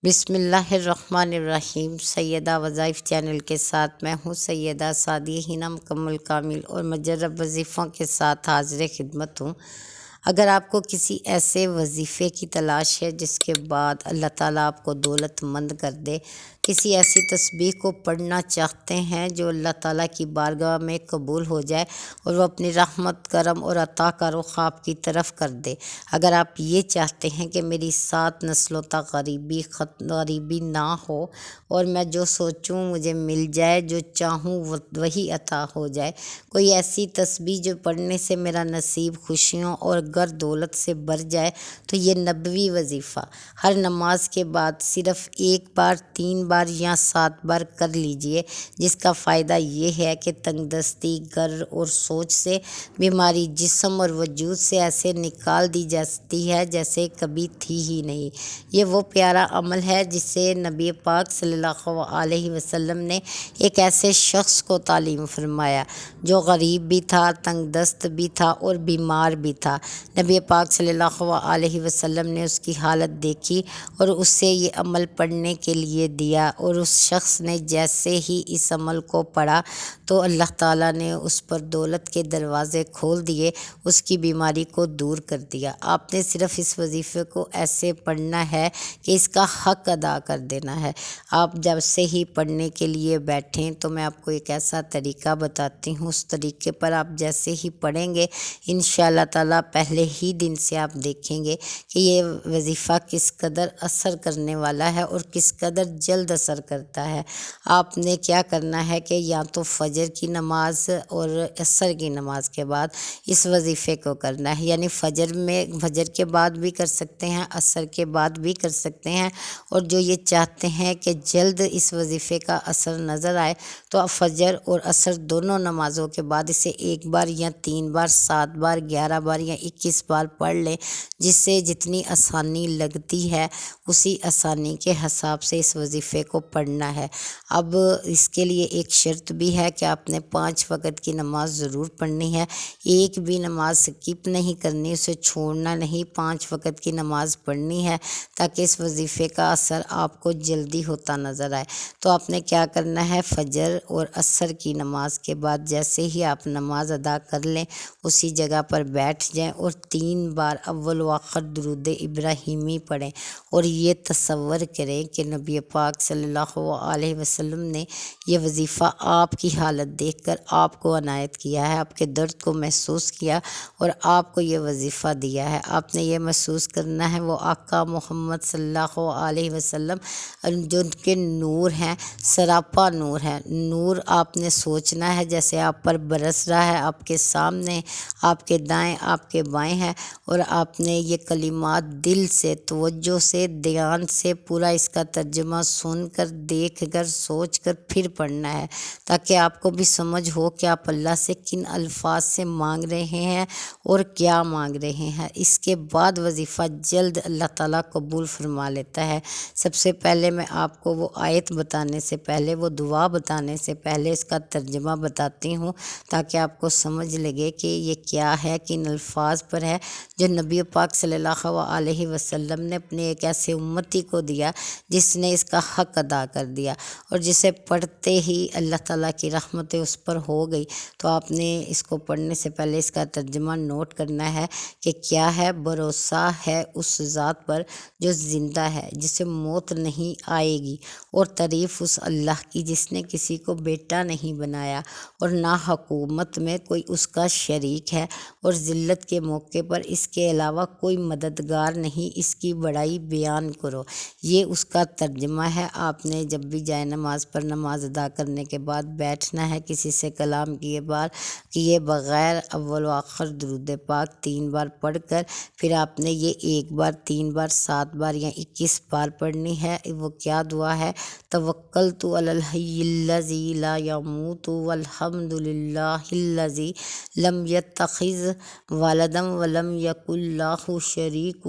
بسم اللہ الرحمن الرحیم۔ سیدہ وظائف چینل کے ساتھ میں ہوں سیدہ سعدیہ ہینا مکمل کامل اور مجرب وظیفوں کے ساتھ حاضر خدمت ہوں۔ اگر آپ کو کسی ایسے وظیفے کی تلاش ہے جس کے بعد اللہ تعالیٰ آپ کو دولت مند کر دے، کسی ایسی تسبیح کو پڑھنا چاہتے ہیں جو اللہ تعالیٰ کی بارگاہ میں قبول ہو جائے اور وہ اپنی رحمت، کرم اور عطا کا رخ آپ کی طرف کر دے، اگر آپ یہ چاہتے ہیں کہ میری 7 نسلوں تک غریبی نہ ہو اور میں جو سوچوں مجھے مل جائے، جو چاہوں وہی عطا ہو جائے، کوئی ایسی تسبیح جو پڑھنے سے میرا نصیب خوشیوں اور گر دولت سے بھر جائے، تو یہ نبوی وظیفہ ہر نماز کے بعد صرف 1 بار، 3 بار یا 7 بار کر لیجئے، جس کا فائدہ یہ ہے کہ تنگ دستی، گر اور سوچ سے بیماری جسم اور وجود سے ایسے نکال دی جاتی ہے جیسے کبھی تھی ہی نہیں۔ یہ وہ پیارا عمل ہے جسے نبی پاک صلی اللہ علیہ وسلم نے ایک ایسے شخص کو تعلیم فرمایا جو غریب بھی تھا، تنگ دست بھی تھا اور بیمار بھی تھا۔ نبی پاک صلی اللہ علیہ وسلم نے اس کی حالت دیکھی اور اسے یہ عمل پڑھنے کے لیے دیا، اور اس شخص نے جیسے ہی اس عمل کو پڑھا تو اللہ تعالیٰ نے اس پر دولت کے دروازے کھول دیے، اس کی بیماری کو دور کر دیا۔ آپ نے صرف اس وظیفے کو ایسے پڑھنا ہے کہ اس کا حق ادا کر دینا ہے۔ آپ جب سے ہی پڑھنے کے لیے بیٹھیں تو میں آپ کو ایک ایسا طریقہ بتاتی ہوں، اس طریقے پر آپ جیسے ہی پڑھیں گے انشاءاللہ تعالیٰ پہلے ہی دن سے آپ دیکھیں گے کہ یہ وظیفہ کس قدر اثر کرنے والا ہے اور کس قدر جلد اثر کرتا ہے۔ آپ نے کیا کرنا ہے کہ یا تو فجر کی نماز اور عصر کی نماز کے بعد اس وظیفے کو کرنا ہے، یعنی فجر کے بعد بھی کر سکتے ہیں، عصر کے بعد بھی کر سکتے ہیں، اور جو یہ چاہتے ہیں کہ جلد اس وظیفے کا اثر نظر آئے تو فجر اور عصر دونوں نمازوں کے بعد اسے 1 بار یا 3 بار، 7 بار، 11 بار یا 21 بار پڑھ لیں، جس سے جتنی آسانی لگتی ہے اسی آسانی کے حساب سے اس وظیفے کو پڑھنا ہے۔ اب اس کے لیے ایک شرط بھی ہے کہ آپ نے 5 وقت کی نماز ضرور پڑھنی ہے، ایک بھی نماز سکپ نہیں کرنی، اسے چھوڑنا نہیں، 5 وقت کی نماز پڑھنی ہے تاکہ اس وظیفے کا اثر آپ کو جلدی ہوتا نظر آئے۔ تو آپ نے کیا کرنا ہے، فجر اور عصر کی نماز کے بعد جیسے ہی آپ نماز ادا کر لیں اسی جگہ پر بیٹھ جائیں اور 3 بار اول و آخر درود ابراہیمی پڑھیں، اور یہ تصور کریں کہ نبی پاک صلی اللہ علیہ وسلم نے یہ وظیفہ آپ کی حالت دیکھ کر آپ کو عنایت کیا ہے، آپ کے درد کو محسوس کیا اور آپ کو یہ وظیفہ دیا ہے۔ آپ نے یہ محسوس کرنا ہے وہ آقا محمد صلی اللہ علیہ وسلم جو کے نور ہیں، سراپا نور ہے، نور آپ نے سوچنا ہے جیسے آپ پر برس رہا ہے، آپ کے سامنے، آپ کے دائیں، آپ کے بائیں ہے، اور آپ نے یہ کلمات دل سے، توجہ سے، دھیان سے پورا اس کا ترجمہ سن کر، دیکھ کر، سوچ کر پھر پڑھنا ہے، تاکہ آپ کو بھی سمجھ ہو کہ آپ اللہ سے کن الفاظ سے مانگ رہے ہیں اور کیا مانگ رہے ہیں۔ اس کے بعد وظیفہ جلد اللہ تعالیٰ قبول فرما لیتا ہے۔ سب سے پہلے میں آپ کو وہ آیت بتانے سے پہلے، وہ دعا بتانے سے پہلے اس کا ترجمہ بتاتی ہوں تاکہ آپ کو سمجھ لگے کہ یہ کیا ہے، کن الفاظ پر ہے جو نبی پاک صلی اللہ علیہ وسلم نے اپنے ایک ایسے امتی کو دیا جس نے اس کا حق ادا کر دیا اور جسے پڑھتے ہی اللہ تعالیٰ کی رحمت اس پر ہو گئی۔ تو آپ نے اس کو پڑھنے سے پہلے اس کا ترجمہ نوٹ کرنا ہے کہ کیا ہے، بھروسہ ہے اس ذات پر جو زندہ ہے، جسے موت نہیں آئے گی، اور تعریف اس اللہ کی جس نے کسی کو بیٹا نہیں بنایا اور نہ حکومت میں کوئی اس کا شریک ہے، اور ذلت کے موقع پر اس کے علاوہ کوئی مددگار نہیں، اس کی بڑائی بیان کرو۔ یہ اس کا ترجمہ ہے۔ آپ نے جب بھی جائے نماز پر نماز ادا کرنے کے بعد بیٹھنا ہے کسی سے کلام کیے بغیر، اول و آخر درود پاک 3 بار پڑھ کر پھر آپ نے یہ 1 بار، 3 بار، 7 بار یا 21 بار پڑھنی ہے۔ وہ کیا دعا ہے، توکلت علی الحی الذی لا یموت والحمد للہ الذی لم یتخذ ولدا ولم یکن لہ شریک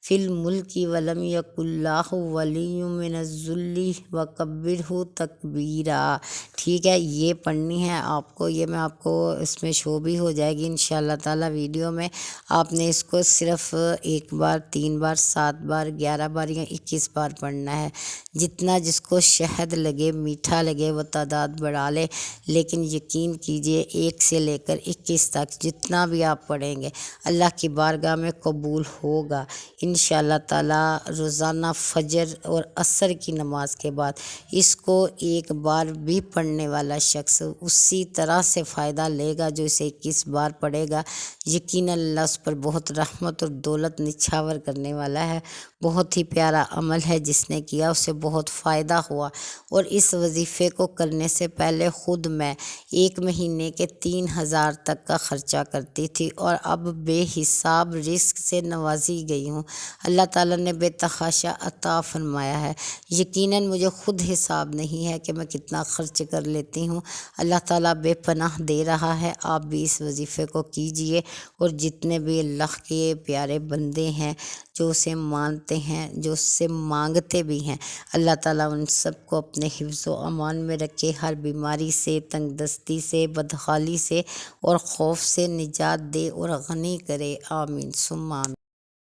فی الملک ولم یکن لہ ولی من الذل وکبرہ تکبیرا۔ ٹھیک ہے، یہ پڑھنی ہے آپ کو، یہ میں آپ کو اس میں شو بھی ہو جائے گی انشاءاللہ تعالی ویڈیو میں۔ آپ نے اس کو صرف 1 بار، 3 بار، 7 بار، 11 بار یا 21 بار پڑھنا ہے۔ جتنا جس کو شہد لگے، میٹھا لگے، وہ تعداد بڑھا لے، لیکن یقین کیجئے 1 سے لے کر 21 تک جتنا بھی آپ پڑھیں گے اللہ کی بارگاہ میں قبول ہوگا انشاءاللہ تعالی۔ روزانہ فجر اور عصر کی نماز کے بعد اس کو 1 بار بھی پڑھنے والا شخص اسی طرح سے فائدہ لے گا جو اسے 21 بار پڑھے گا۔ یقیناً اللہ اس پر بہت رحمت اور دولت نچھاور کرنے والا ہے۔ بہت ہی پیارا عمل ہے، جس نے کیا اسے بہت فائدہ ہوا۔ اور اس وظیفے کو کرنے سے پہلے خود میں 1 مہینے کے 3000 تک کا خرچہ کرتی تھی، اور اب بے حساب رزق سے نوازی گئی ہوں۔ اللہ تعالیٰ نے بے تحاشا عطا فرمایا ہے۔ یقیناً مجھے خود حساب نہیں ہے کہ میں کتنا خرچ کر لیتی ہوں۔ اللہ تعالیٰ بے پناہ دے رہا ہے۔ آپ بھی اس وظیفے کو کیجئے، اور جتنے بھی اللہ کے پیارے بندے ہیں جو اسے مانتے ہیں، جو اس سے مانگتے بھی ہیں، اللہ تعالیٰ ان سب کو اپنے حفظ و امان میں رکھے، ہر بیماری سے، تنگ دستی سے، بدحالی سے اور خوف سے نجات دے اور غنی کرے، آمین ثم آمین۔